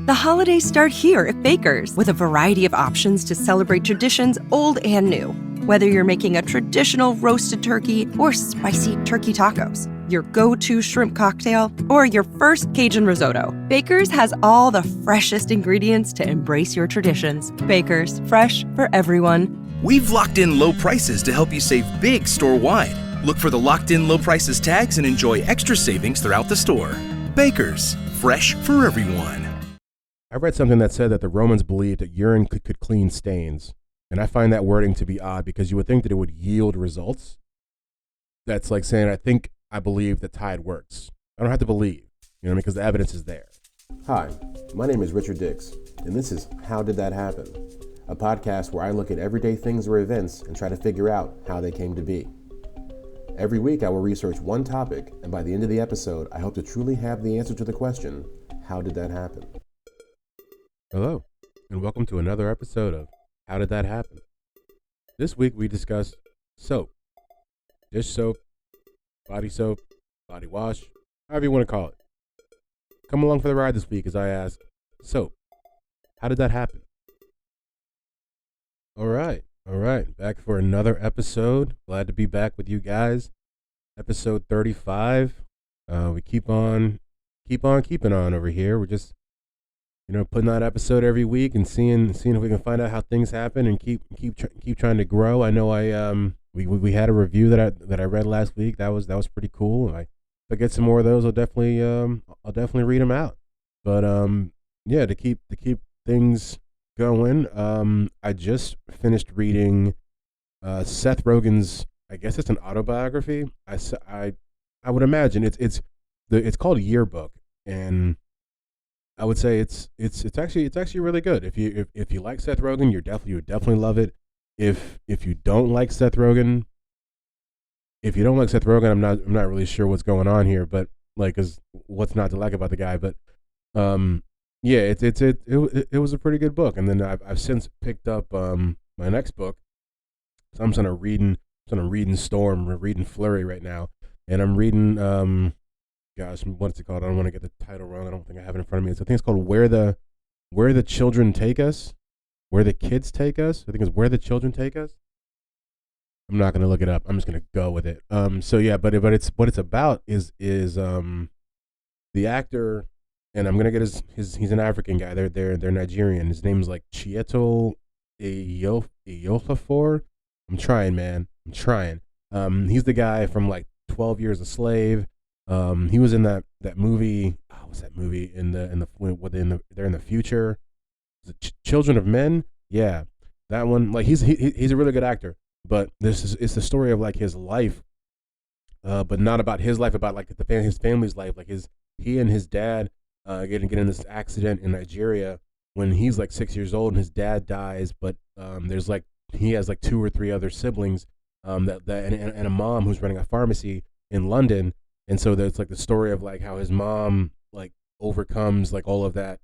The holidays start here at Baker's with a variety of options to celebrate traditions old and new. Whether you're making a traditional roasted turkey or spicy turkey tacos, your go-to shrimp cocktail, or your first Cajun risotto, Baker's has all the freshest ingredients to embrace your traditions. Baker's, fresh for everyone. We've locked in low prices to help you save big store-wide. Look for the locked in low prices tags and enjoy extra savings throughout the store. Baker's, fresh for everyone. I read something that said that the Romans believed that urine could clean stains. And I find that wording to be odd because you would think that it would yield results. That's like saying, I believe that Tide works. I don't have to believe, because the evidence is there. Hi, my name is Richard Dix, and this is How Did That Happen? A podcast where I look at everyday things or events and try to figure out how they came to be. Every week I will research one topic, and by the end of the episode, I hope to truly have the answer to the question, how did that happen? Hello, and welcome to another episode of How Did That Happen? This week we discuss soap, dish soap, body wash, however you want to call it. Come along for the ride this week as I ask, soap, how did that happen? All right, back for another episode. Glad to be back with you guys. Episode 35. We keep on keeping on over here. We're just putting out an episode every week and seeing if we can find out how things happen and keep trying to grow. I know we had a review that I read last week. That was pretty cool. If I get some more of those, I'll definitely read them out. But to keep things going, I just finished reading Seth Rogen's, I guess it's an autobiography. I would imagine it's called Yearbook, and I would say it's actually really good. If you like Seth Rogen, you would definitely love it. If you don't like Seth Rogen, I'm not really sure what's going on here, but cause what's not to like about the guy, but it was a pretty good book. And then I've since picked up my next book. So I'm sort of reading Storm, or reading Flurry right now, and I'm reading gosh, what's it called? I don't want to get the title wrong. I don't think I have it in front of me. I think it's called Where the Children Take Us, Where the Kids Take Us. I think it's Where the Children Take Us. I'm not going to look it up. I'm just going to go with it. But it's what it's about is the actor, and I'm going to get he's an African guy. They're Nigerian. His name's like Chiwetel Ejiofor. I'm trying, man. I'm trying. He's the guy from like 12 Years a Slave. He was in that movie. What's that movie? They're in the future. Is it Children of Men? Yeah, that one. Like he's a really good actor. But it's the story of like his life, but not about his life, about like his family's life. Like he and his dad get in this accident in Nigeria when he's like 6 years old, and his dad dies. But he has like 2 or 3 other siblings, and a mom who's running a pharmacy in London. And so there's like the story of like how his mom like overcomes like all of that,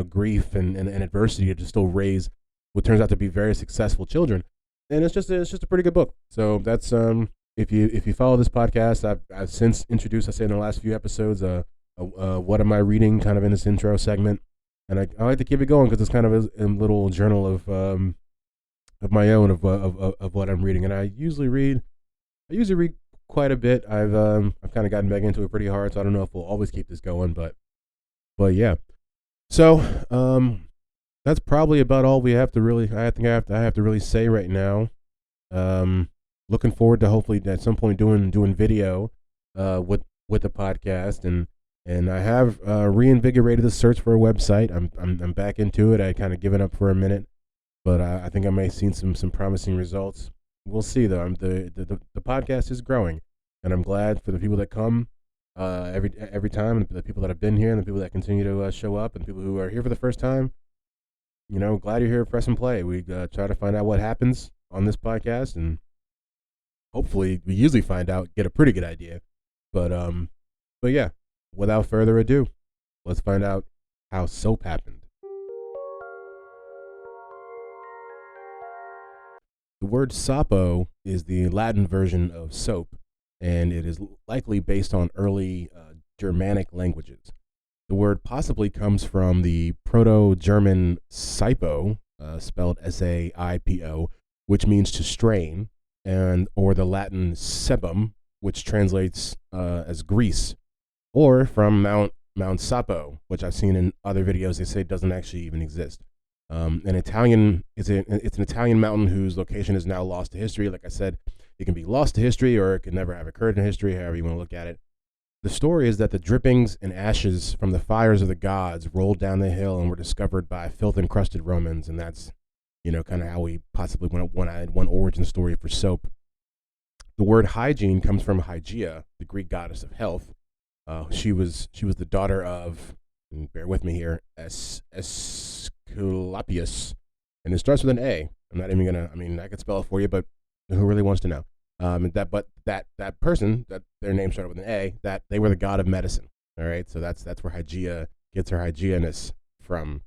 grief and adversity to still raise what turns out to be very successful children. And it's just a pretty good book. So that's if you follow this podcast, I've since introduced, I say in the last few episodes, what am I reading kind of in this intro segment, and I like to keep it going because it's kind of a little journal of my own of what I'm reading, and I usually read quite a bit. I've kind of gotten back into it pretty hard, so I don't know if we'll always keep this going, but yeah. So that's probably about all we have to really. I have to really say right now. Looking forward to hopefully at some point doing video with the podcast, and I have reinvigorated the search for a website. I'm back into it. I kind of given up for a minute, but I think I may have seen some promising results. We'll see though. The podcast is growing, and I'm glad for the people that come every time, the people that have been here, and the people that continue to show up, and people who are here for the first time. Glad you're here. Press and play. We try to find out what happens on this podcast, and hopefully we usually get a pretty good idea. But yeah, without further ado, let's find out how soap happened. The word sapo is the Latin version of soap, and it is likely based on early Germanic languages. The word possibly comes from the Proto-German Saipo, spelled S-A-I-P-O, which means to strain, and or the Latin sebum, which translates as grease, or from Mount Sapo, which I've seen in other videos. They say doesn't actually even exist. It's an Italian mountain whose location is now lost to history. Like I said, it can be lost to history, or it could never have occurred in history, however you want to look at it. The story is that the drippings and ashes from the fires of the gods rolled down the hill and were discovered by filth-encrusted Romans, and that's, kind of how we possibly want to add one origin story for soap. The word hygiene comes from Hygeia, the Greek goddess of health. She was the daughter of, bear with me here, Aesculapius, and it starts with an A. I'm not even gonna. I could spell it for you, but who really wants to know? That person, that their name started with an A, that they were the god of medicine. All right, so that's where Hygeia gets her hygienist from.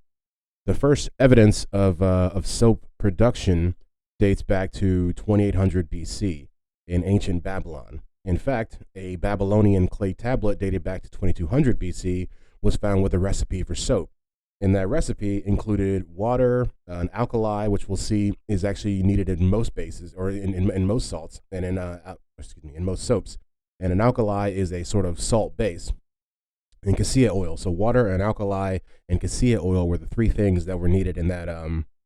The first evidence of soap production dates back to 2800 BC in ancient Babylon. In fact, a Babylonian clay tablet dated back to 2200 BC was found with a recipe for soap. And that recipe included water, an alkali, which we'll see is actually needed in most bases, or in most salts, and in most soaps. And an alkali is a sort of salt base, and cassia oil. So water, and alkali, and cassia oil were the three things that were needed in that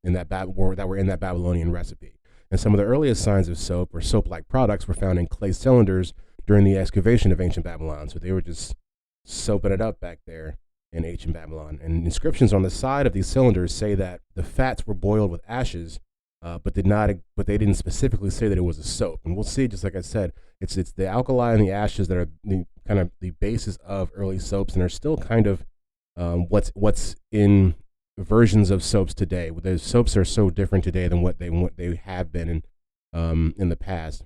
that were in that Babylonian recipe. And some of the earliest signs of soap or soap-like products were found in clay cylinders during the excavation of ancient Babylon. So they were just soaping it up back there in ancient Babylon. And inscriptions on the side of these cylinders say that the fats were boiled with ashes, but they didn't specifically say that it was a soap. And we'll see, just like I said, it's the alkali and the ashes that are the basis of early soaps, and are still kind of what's in versions of soaps today. The soaps are so different today than what they have been in the past.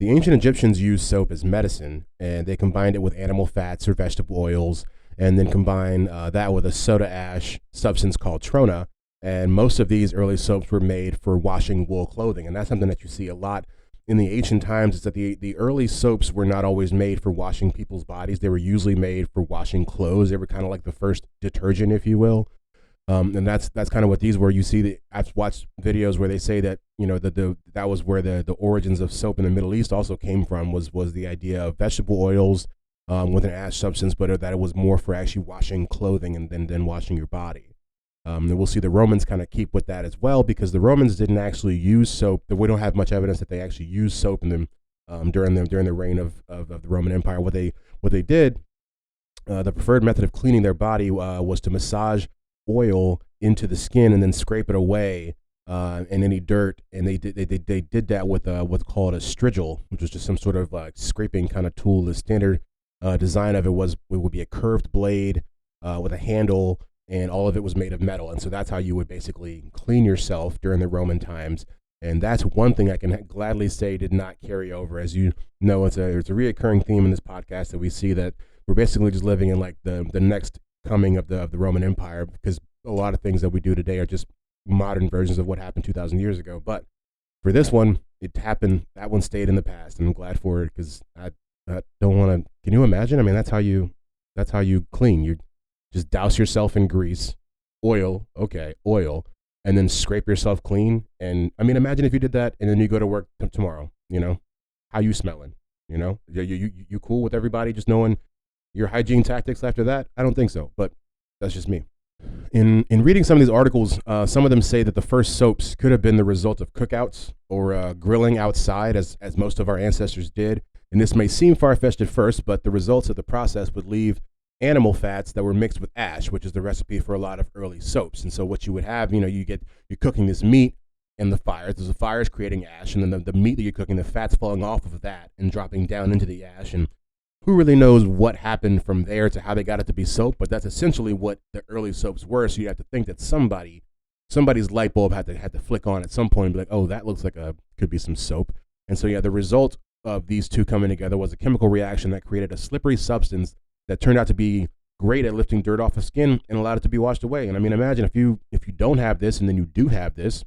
The ancient Egyptians used soap as medicine, and they combined it with animal fats or vegetable oils, and then combine that with a soda ash substance called trona. And most of these early soaps were made for washing wool clothing. And that's something that you see a lot in the ancient times, is that the early soaps were not always made for washing people's bodies. They were usually made for washing clothes. They were kind of like the first detergent, if you will. And that's kind of what these were. You see, I've watched videos where they say that, that was where the origins of soap in the Middle East also came from, was the idea of vegetable oils with an ash substance, but that it was more for actually washing clothing and then washing your body. And we'll see the Romans kind of keep with that as well, because the Romans didn't actually use soap. We don't have much evidence that they actually used soap in them during the reign of the Roman Empire. What they did, the preferred method of cleaning their body was to massage oil into the skin and then scrape it away and any dirt. And they did that with what's called a strigil, which was just some sort of scraping kind of tool. The standard design of it would be a curved blade with a handle, and all of it was made of metal. And so that's how you would basically clean yourself during the Roman times. And that's one thing I can gladly say did not carry over. As you know, it's a reoccurring theme in this podcast that we see that we're basically just living in like the next coming of the Roman Empire, because a lot of things that we do today are just modern versions of what happened 2,000 years ago. But for this one, it happened. That one stayed in the past, and I'm glad for it, because I don't want to. Can you imagine? I mean, that's how you clean. You just douse yourself in grease, oil, and then scrape yourself clean. And I mean, imagine if you did that, and then you go to work tomorrow. How you smelling? You cool with everybody just knowing your hygiene tactics after that? I don't think so, but that's just me. In reading some of these articles, some of them say that the first soaps could have been the result of cookouts or grilling outside, as most of our ancestors did. And this may seem far-fetched at first, but the results of the process would leave animal fats that were mixed with ash, which is the recipe for a lot of early soaps. And so what you would have, you're cooking this meat in the fires. There's a fire creating ash, and then the meat that you're cooking, the fat's falling off of that and dropping down into the ash. And who really knows what happened from there to how they got it to be soap? But that's essentially what the early soaps were. So you have to think that somebody's light bulb had to flick on at some point and be like, oh, that looks like could be some soap. And so the result of these two coming together was a chemical reaction that created a slippery substance that turned out to be great at lifting dirt off the skin and allowed it to be washed away. And I mean, imagine if you don't have this and then you do have this,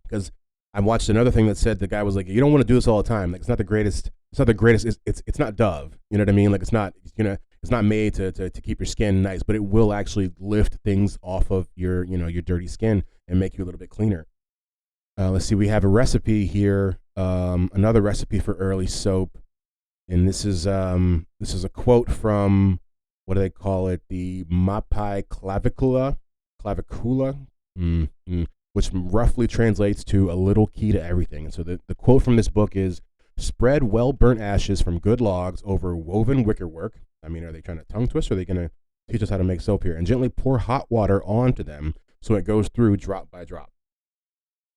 because I watched another thing that said the guy was like, you don't want to do this all the time. Like, it's not the greatest. It's not Dove. You know what I mean? Like, it's not, it's not made to keep your skin nice, but it will actually lift things off of your dirty skin and make you a little bit cleaner. Let's see, we have a recipe here, another recipe for early soap, and this is a quote from, what do they call it? The Mapai clavicula, which roughly translates to a little key to everything. And so the quote from this book is, "Spread well-burnt ashes from good logs over woven wickerwork." I mean, are they trying to tongue twist, or are they going to teach us how to make soap here? "And gently pour hot water onto them so it goes through drop by drop.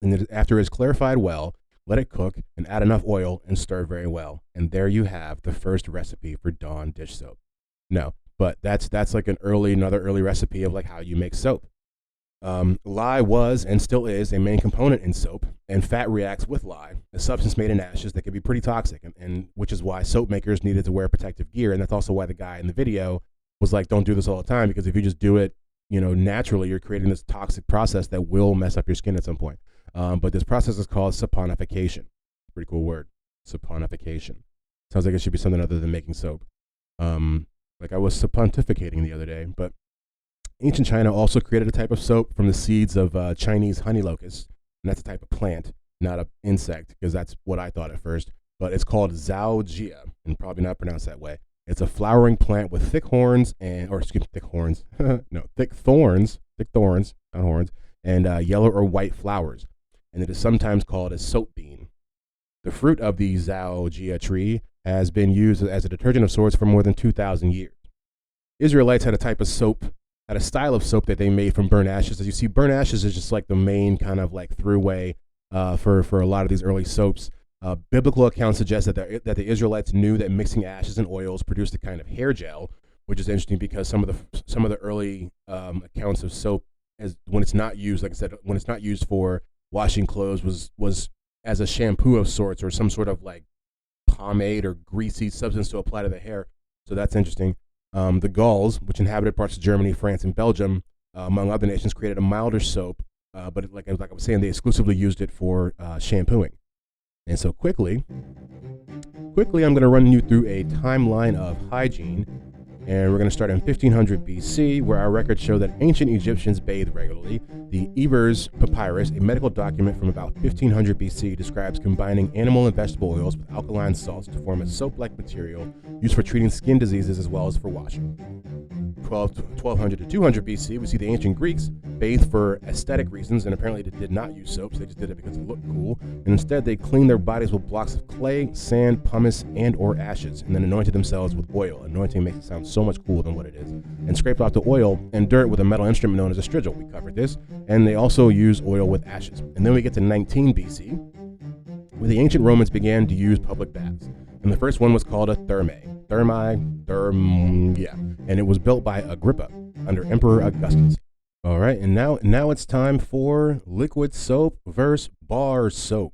And then after it's clarified well, let it cook and add enough oil and stir very well. And there you have the first recipe for Dawn dish soap." No, but that's like another early recipe of like how you make soap. Lye was and still is a main component in soap, and fat reacts with lye, a substance made in ashes that can be pretty toxic, and which is why soap makers needed to wear protective gear. And that's also why the guy in the video was like, don't do this all the time, because if you just do it, naturally, you're creating this toxic process that will mess up your skin at some point. But this process is called saponification. Pretty cool word, saponification. Sounds like it should be something other than making soap. Like I was pontificating the other day, but ancient China also created a type of soap from the seeds of Chinese honey locusts, and that's a type of plant, not an insect, because that's what I thought at first. But it's called Zhao Jia, and probably not pronounced that way. It's a flowering plant with thick thorns, thick thorns, not horns, and yellow or white flowers. And it is sometimes called a soap bean. The fruit of the Zhao Jia tree has been used as a detergent of sorts for more than 2,000 years. Israelites had a style of soap that they made from burnt ashes. As you see, burnt ashes is just like the main kind of like throughway for a lot of these early soaps. Biblical accounts suggest that the Israelites knew that mixing ashes and oils produced a kind of hair gel, which is interesting because some of the early accounts of soap, as when it's not used, like I said, when it's not used for washing clothes, was as a shampoo of sorts or some sort of like pomade or greasy substance to apply to the hair. So that's interesting. The Gauls, which inhabited parts of Germany, France, and Belgium, among other nations, created a milder soap, but like I was saying, they exclusively used it for shampooing. And so quickly, I'm going to run you through a timeline of hygiene, and we're going to start in 1500 BC, where our records show that ancient Egyptians bathed regularly. The Ebers Papyrus, a medical document from about 1500 BC, describes combining animal and vegetable oils with alkaline salts to form a soap-like material used for treating skin diseases as well as for washing. 1200 to 200 BC, we see the ancient Greeks bathed for aesthetic reasons, and apparently they did not use soaps. They just did it because it looked cool, and instead they cleaned their bodies with blocks of clay, sand, pumice, and or ashes, and then anointed themselves with oil. Anointing makes it sound so much cooler than what it is. And scraped off the oil and dirt with a metal instrument known as a strigil. We covered this. And they also use oil with ashes. And then we get to 19 BC, where the ancient Romans began to use public baths. And the first one was called a thermae. And it was built by Agrippa under Emperor Augustus. All right, and now it's time for liquid soap versus bar soap.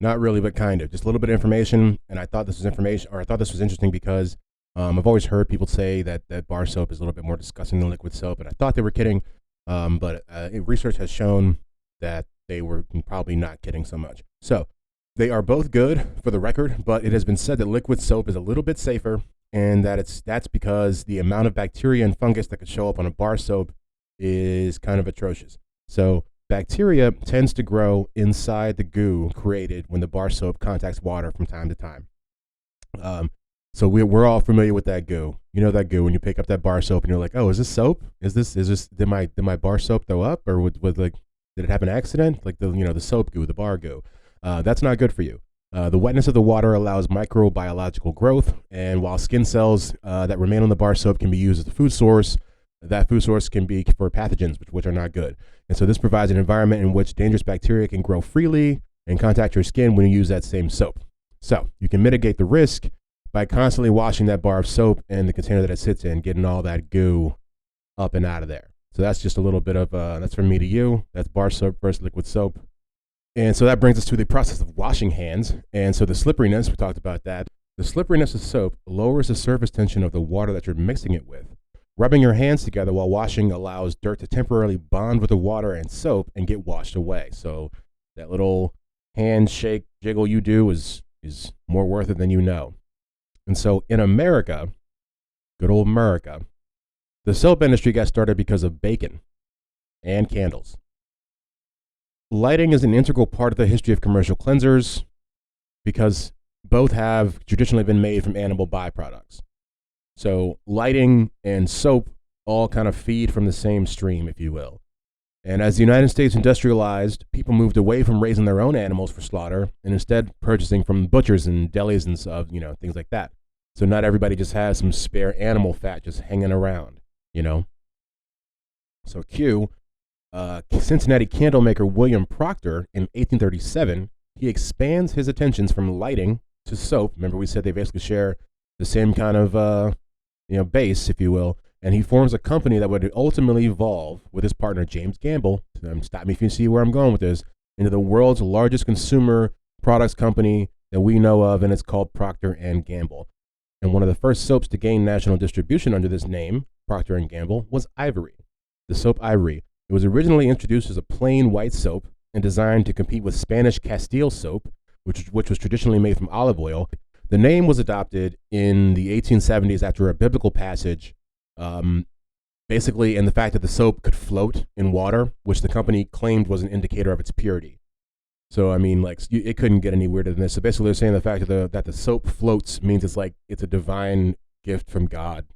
Not really, but kind of. Just a little bit of information, and I thought this was interesting because I've always heard people say that bar soap is a little bit more disgusting than liquid soap, and I thought they were kidding, but research has shown that they were probably not kidding so much. So they are both good for the record, but it has been said that liquid soap is a little bit safer, and that's because the amount of bacteria and fungus that could show up on a bar soap is kind of atrocious. So bacteria tends to grow inside the goo created when the bar soap contacts water from time to time. So we're all familiar with that goo. You know that goo when you pick up that bar soap and you're like, oh, is this soap? Is this did my bar soap throw up, or did it have an accident? Like the soap goo, the bar goo. That's not good for you. The wetness of the water allows microbiological growth, and while skin cells that remain on the bar soap can be used as a food source, that food source can be for pathogens, which are not good. And so this provides an environment in which dangerous bacteria can grow freely and contact your skin when you use that same soap. So you can mitigate the risk by constantly washing that bar of soap and the container that it sits in, getting all that goo up and out of there. So that's just a little bit of, that's from me to you. That's bar soap versus liquid soap. And so that brings us to the process of washing hands. And so the slipperiness, we talked about that. The slipperiness of soap lowers the surface tension of the water that you're mixing it with. Rubbing your hands together while washing allows dirt to temporarily bond with the water and soap and get washed away. So that little handshake jiggle you do is more worth it than you know. And so in America, good old America. The soap industry got started because of bacon and candles. Lighting is an integral part of the history of commercial cleansers because both have traditionally been made from animal byproducts. So lighting and soap all kind of feed from the same stream, if you will. And as the United States industrialized, people moved away from raising their own animals for slaughter and instead purchasing from butchers and delis and stuff, things like that. So not everybody just has some spare animal fat just hanging around, So Cincinnati candle maker William Proctor in 1837, he expands his attentions from lighting to soap. Remember we said they basically share the same kind of, base, if you will. And he forms a company that would ultimately evolve with his partner, James Gamble, stop me if you see where I'm going with this, into the world's largest consumer products company that we know of, and it's called Procter & Gamble. And one of the first soaps to gain national distribution under this name, Procter & Gamble, was Ivory, the soap Ivory. It was originally introduced as a plain white soap and designed to compete with Spanish Castile soap, which was traditionally made from olive oil. The name was adopted in the 1870s after a biblical passage, basically in the fact that the soap could float in water, which the company claimed was an indicator of its purity. So, it couldn't get any weirder than this. So basically they're saying the fact that the soap floats means it's a divine gift from God,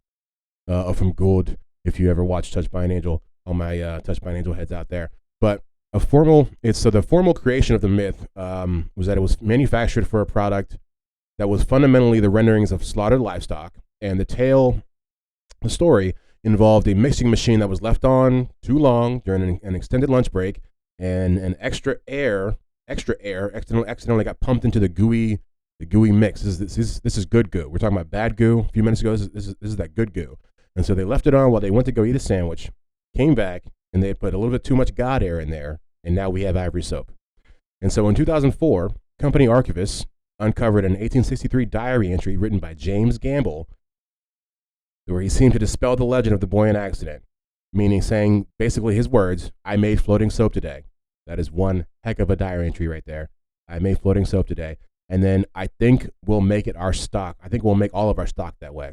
or from God, if you ever watched Touched by an Angel, all my Touched by an Angel heads out there. But the formal creation of the myth was that it was manufactured for a product that was fundamentally the renderings of slaughtered livestock, and the story involved a mixing machine that was left on too long during an extended lunch break, and an extra air accidentally got pumped into the gooey mix. This is good goo. We're talking about bad goo. A few minutes ago, this is that good goo. And so they left it on while they went to go eat a sandwich, came back, and they had put a little bit too much God air in there, and now we have Ivory soap. And so in 2004, company archivists uncovered an 1863 diary entry written by James Gamble, where he seemed to dispel the legend of the buoyant accident, meaning saying basically his words, "I made floating soap today." That is one heck of a diary entry right there. I made floating soap today. And then I think we'll make it our stock. I think we'll make all of our stock that way,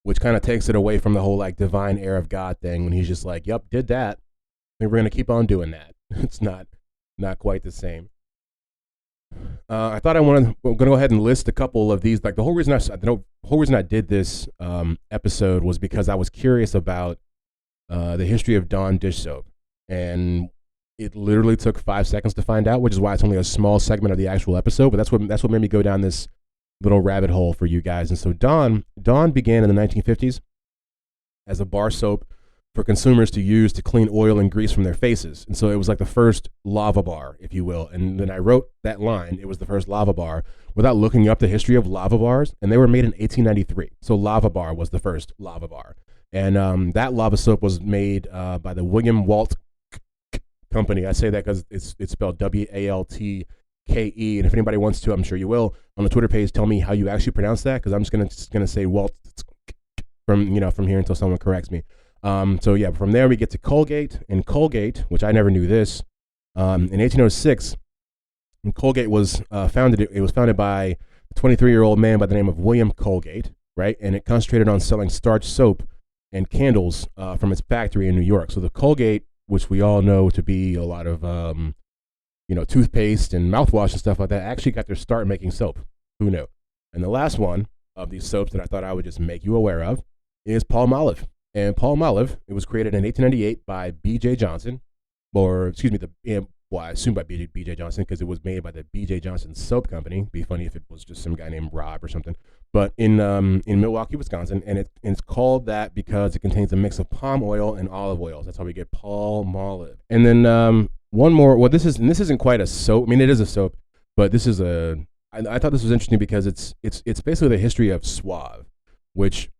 which kind of takes it away from the whole divine air of God thing when he's just like, yep, did that. I think we're going to keep on doing that. It's not quite the same. I thought we're going to go ahead and list a couple of these. The whole reason I did this episode was because I was curious about the history of Dawn dish soap, and it literally took 5 seconds to find out, which is why it's only a small segment of the actual episode. But that's what made me go down this little rabbit hole for you guys. And so Dawn began in the 1950s as a bar soap for consumers to use to clean oil and grease from their faces. And so it was like the first lava bar, if you will. And then I wrote that line, it was the first lava bar, without looking up the history of lava bars. And they were made in 1893. So Lava Bar was the first lava bar. And that lava soap was made by the William Walt Company. I say that because it's spelled WALTKE. And if anybody wants to, I'm sure you will, on the Twitter page, tell me how you actually pronounce that, because I'm just gonna say Walt from here until someone corrects me. So yeah, from there we get to Colgate. And Colgate, which I never knew this, in 1806, when Colgate was founded, it was founded by a 23-year-old man by the name of William Colgate, right? And it concentrated on selling starch soap and candles from its factory in New York. So the Colgate, which we all know to be a lot of toothpaste and mouthwash and stuff like that, actually got their start making soap. Who knew? And the last one of these soaps that I thought I would just make you aware of is Palmolive. And Palmolive, it was created in 1898 by B.J. Johnson, I assume by B.J. Johnson, because it was made by the B.J. Johnson Soap Company. It'd be funny if it was just some guy named Rob or something. But in Milwaukee, Wisconsin, and it's called that because it contains a mix of palm oil and olive oils. That's how we get Palmolive. And then one more. Well, this isn't quite a soap. I mean, it is a soap, but this is I thought this was interesting because it's basically the history of Suave, which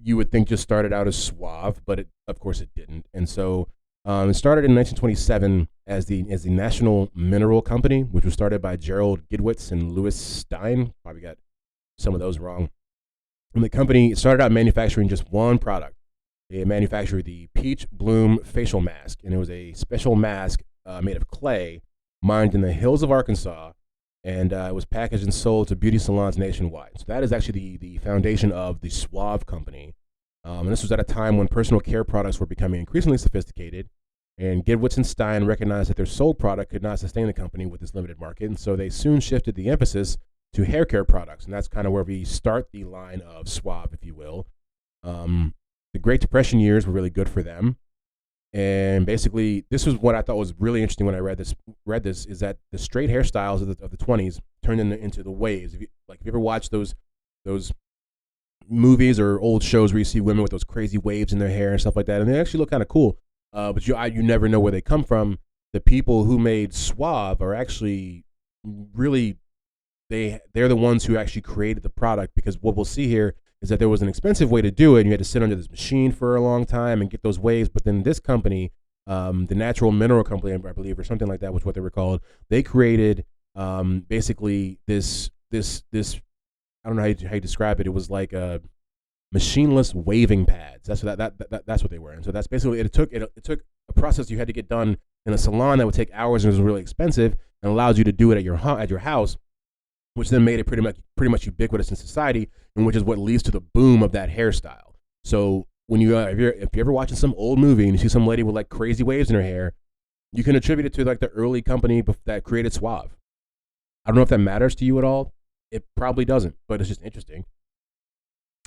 you would think just started out as Suave, but of course it didn't. And so it started in 1927 as the National Mineral Company, which was started by Gerald Gidwitz and Louis Stein. Probably got some of those wrong. And the company started out manufacturing just one product. They manufactured the Peach Bloom facial mask, and it was a special mask made of clay mined in the hills of Arkansas and it was packaged and sold to beauty salons nationwide. So that is actually the foundation of the Suave company. And this was at a time when personal care products were becoming increasingly sophisticated, and Gidwitz and Stein recognized that their sole product could not sustain the company with this limited market, and so they soon shifted the emphasis to hair care products, and that's kind of where we start the line of Suave, if you will. The Great Depression years were really good for them, and basically, this was what I thought was really interesting when I read this is that the straight hairstyles of the 20s turned into the waves. If you ever watch those movies or old shows where you see women with those crazy waves in their hair and stuff like that, and they actually look kind of cool, but you never know where they come from. The people who made Suave are actually really, they're the ones who actually created the product, because what we'll see here is that there was an expensive way to do it, and you had to sit under this machine for a long time and get those waves. But then this company, the Natural Mineral Company, I believe, or something like that was what they were called, they created basically this I don't know how you describe it. It was like a machineless waving pads. That's what they were. And so that's basically it. It took a process you had to get done in a salon that would take hours and was really expensive, and allowed you to do it at your house, which then made it pretty much ubiquitous in society, and which is what leads to the boom of that hairstyle. So when if you're ever watching some old movie and you see some lady with like crazy waves in her hair, you can attribute it to like the early company that created Suave. I don't know if that matters to you at all. It probably doesn't, but it's just interesting.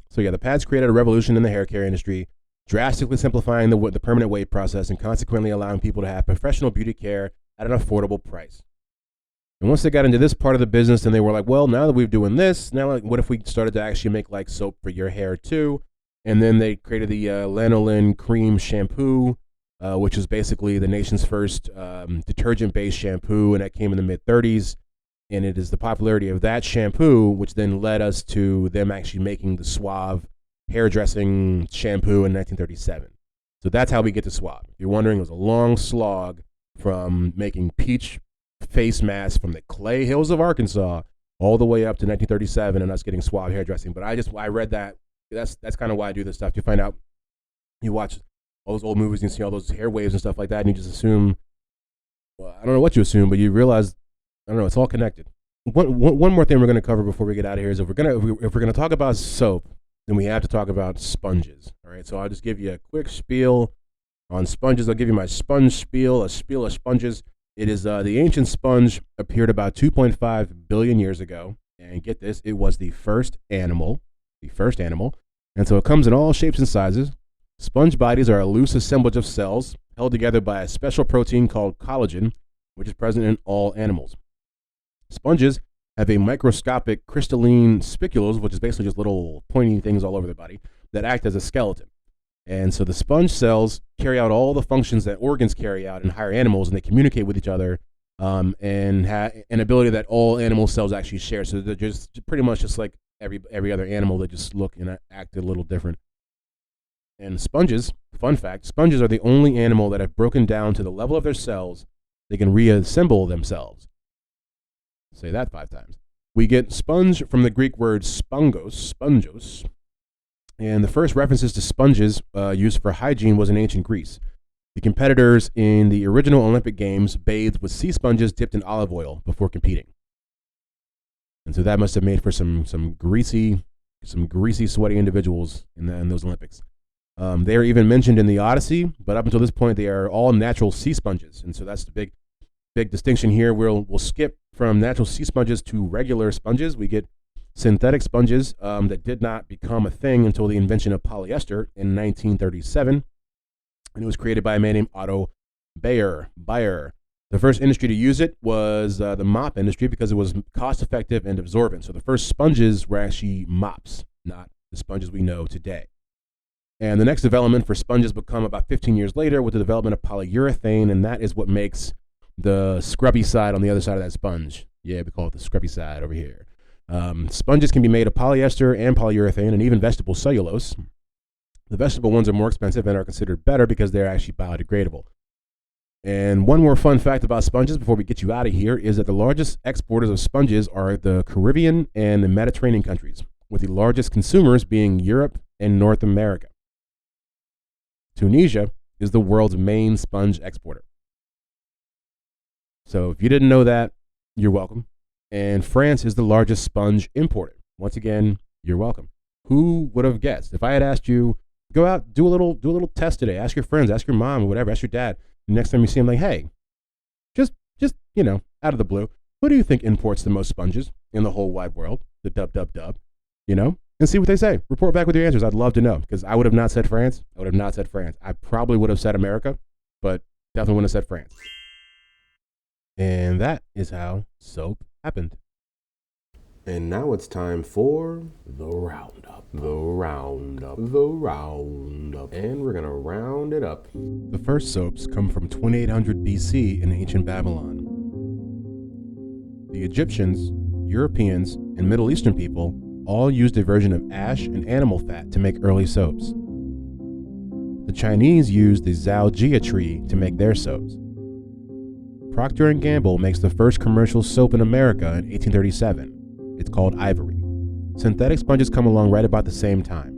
So yeah, the pads created a revolution in the hair care industry, drastically simplifying the permanent wave process and consequently allowing people to have professional beauty care at an affordable price. And once they got into this part of the business, then they were like, well, now that we're doing this, now what if we started to actually make like soap for your hair too? And then they created the lanolin cream shampoo, which is basically the nation's first detergent-based shampoo, and that came in the mid-30s. And it is the popularity of that shampoo which then led us to them actually making the Suave hairdressing shampoo in 1937. So that's how we get to Suave. If you're wondering, it was a long slog from making peach face masks from the Clay Hills of Arkansas all the way up to 1937 and us getting Suave hairdressing. But I read that. That's kind of why I do this stuff. You find out, you watch all those old movies and you see all those hair waves and stuff like that, and you just assume, well, I don't know what you assume, but you realize, I don't know, it's all connected. One more thing we're going to cover before we get out of here is if we're going to talk about soap, then we have to talk about sponges. All right, so I'll just give you a quick spiel on sponges. I'll give you my sponge spiel, a spiel of sponges. It is the ancient sponge appeared about 2.5 billion years ago, and get this, it was the first animal, and so it comes in all shapes and sizes. Sponge bodies are a loose assemblage of cells held together by a special protein called collagen, which is present in all animals. Sponges have a microscopic crystalline spicules, which is basically just little pointy things all over the body, that act as a skeleton. And so the sponge cells carry out all the functions that organs carry out in higher animals, and they communicate with each other, and have an ability that all animal cells actually share. So they're just pretty much just like every other animal. They just look and act a little different. And sponges, fun fact, sponges are the only animal that have broken down to the level of their cells they can reassemble themselves. Say that 5 times. We get sponge from the Greek word sponjos, and the first references to sponges used for hygiene was in ancient Greece. The competitors in the original Olympic Games bathed with sea sponges dipped in olive oil before competing. And so that must have made for some greasy, sweaty individuals in those Olympics. They are even mentioned in the Odyssey, but up until this point, they are all natural sea sponges. And so that's the big distinction here. We'll skip from natural sea sponges to regular sponges. We get synthetic sponges that did not become a thing until the invention of polyester in 1937. And it was created by a man named Otto Bayer. The first industry to use it was the mop industry because it was cost effective and absorbent. So the first sponges were actually mops, not the sponges we know today. And the next development for sponges would come about 15 years later with the development of polyurethane, and that is what makes the scrubby side on the other side of that sponge. Yeah, we call it the scrubby side over here. Sponges can be made of polyester and polyurethane and even vegetable cellulose. The vegetable ones are more expensive and are considered better because they're actually biodegradable. And one more fun fact about sponges before we get you out of here is that the largest exporters of sponges are the Caribbean and the Mediterranean countries, with the largest consumers being Europe and North America. Tunisia is the world's main sponge exporter. So if you didn't know that, you're welcome. And France is the largest sponge importer. Once again, you're welcome. Who would have guessed? If I had asked you, go out, do a little test today. Ask your friends, ask your mom, or whatever. Ask your dad. Next time you see him, like, hey, just out of the blue, who do you think imports the most sponges in the whole wide world? The dub, and see what they say. Report back with your answers. I'd love to know, because I would have not said France. I probably would have said America, but definitely wouldn't have said France. And that is how soap happened. And now it's time for the roundup. And we're going to round it up. The first soaps come from 2800 BC in ancient Babylon. The Egyptians, Europeans, and Middle Eastern people all used a version of ash and animal fat to make early soaps. The Chinese used the Zhaojia tree to make their soaps. Procter & Gamble makes the first commercial soap in America in 1837. It's called Ivory. Synthetic sponges come along right about the same time.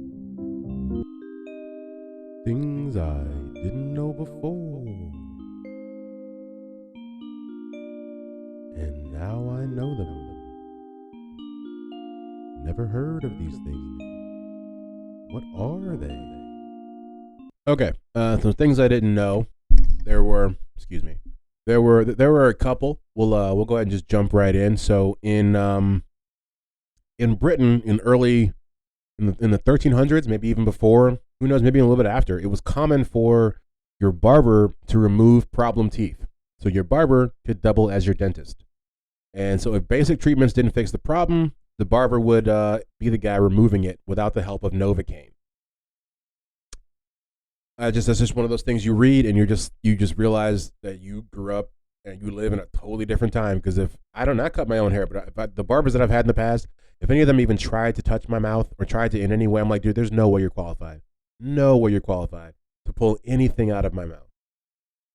Things I didn't know before. And now I know them. Never heard of these things. What are they? Okay, some things I didn't know. There were a couple. We'll go ahead and just jump right in. So in Britain, in the 1300s, maybe even before, who knows, maybe a little bit after, it was common for your barber to remove problem teeth. So your barber could double as your dentist. And so if basic treatments didn't fix the problem, the barber would be the guy removing it without the help of Novocaine. That's just one of those things you read, and you just realize that you grew up and you live in a totally different time. Because if I don't not cut my own hair, but the barbers that I've had in the past, if any of them even tried to touch my mouth or tried to in any way, I'm like, dude, there's no way you're qualified. No way you're qualified to pull anything out of my mouth.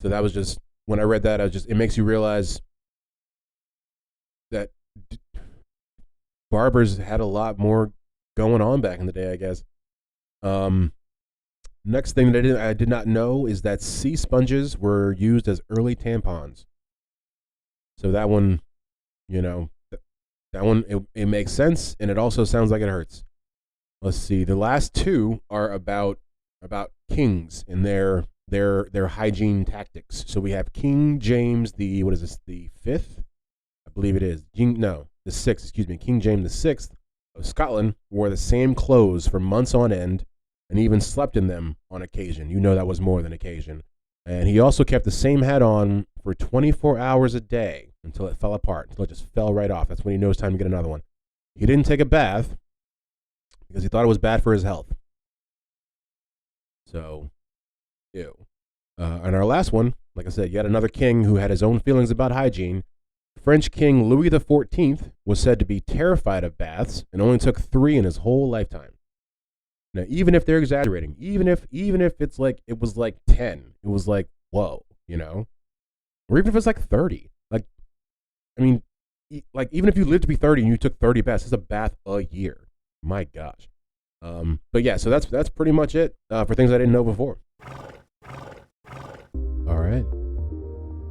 So that was just, when I read that, it makes you realize that barbers had a lot more going on back in the day, I guess. Next thing that I did not know is that sea sponges were used as early tampons. So that one, it makes sense, and it also sounds like it hurts. Let's see. The last two are about kings and their hygiene tactics. So we have King James the fifth? I believe it is. The sixth. King James the Sixth of Scotland wore the same clothes for months on end, and even slept in them on occasion. That was more than occasion. And he also kept the same hat on for 24 hours a day until it fell apart, until it just fell right off. That's when he knows time to get another one. He didn't take a bath because he thought it was bad for his health. So, ew. And our last one, like I said, yet another king who had his own feelings about hygiene. French King Louis XIV was said to be terrified of baths and only took 3 in his whole lifetime. Now, even if they're exaggerating, even if it's like it was like 10, it was like, whoa, or even if it's like 30, even if you lived to be 30 and you took 30 baths, it's a bath a year. My gosh. But yeah, so that's pretty much it for things I didn't know before. All right.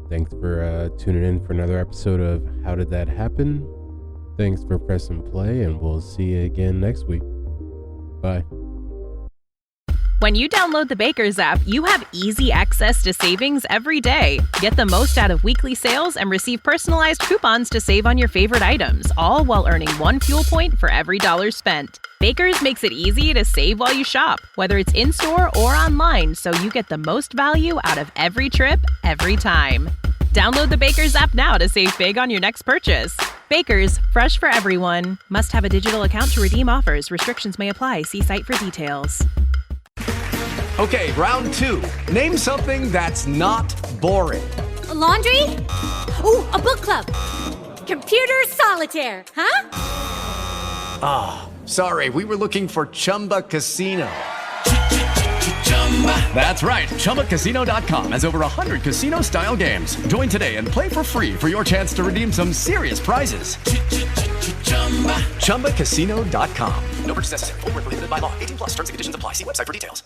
Thanks for tuning in for another episode of How Did That Happen? Thanks for pressing play, and we'll see you again next week. Bye. When you download the Baker's app, you have easy access to savings every day. Get the most out of weekly sales and receive personalized coupons to save on your favorite items, all while earning 1 fuel point for every $1 spent. Baker's makes it easy to save while you shop, whether it's in-store or online, so you get the most value out of every trip, every time. Download the Baker's app now to save big on your next purchase. Baker's, fresh for everyone. Must have a digital account to redeem offers. Restrictions may apply. See site for details. Okay, round 2. Name something that's not boring. A laundry? Ooh, a book club. Computer solitaire, huh? Ah, sorry, we were looking for Chumba Casino. That's right, ChumbaCasino.com has over 100 casino-style games. Join today and play for free for your chance to redeem some serious prizes. ChumbaCasino.com. No purchase necessary. Void where prohibited by law. 18+ terms and conditions apply. See website for details.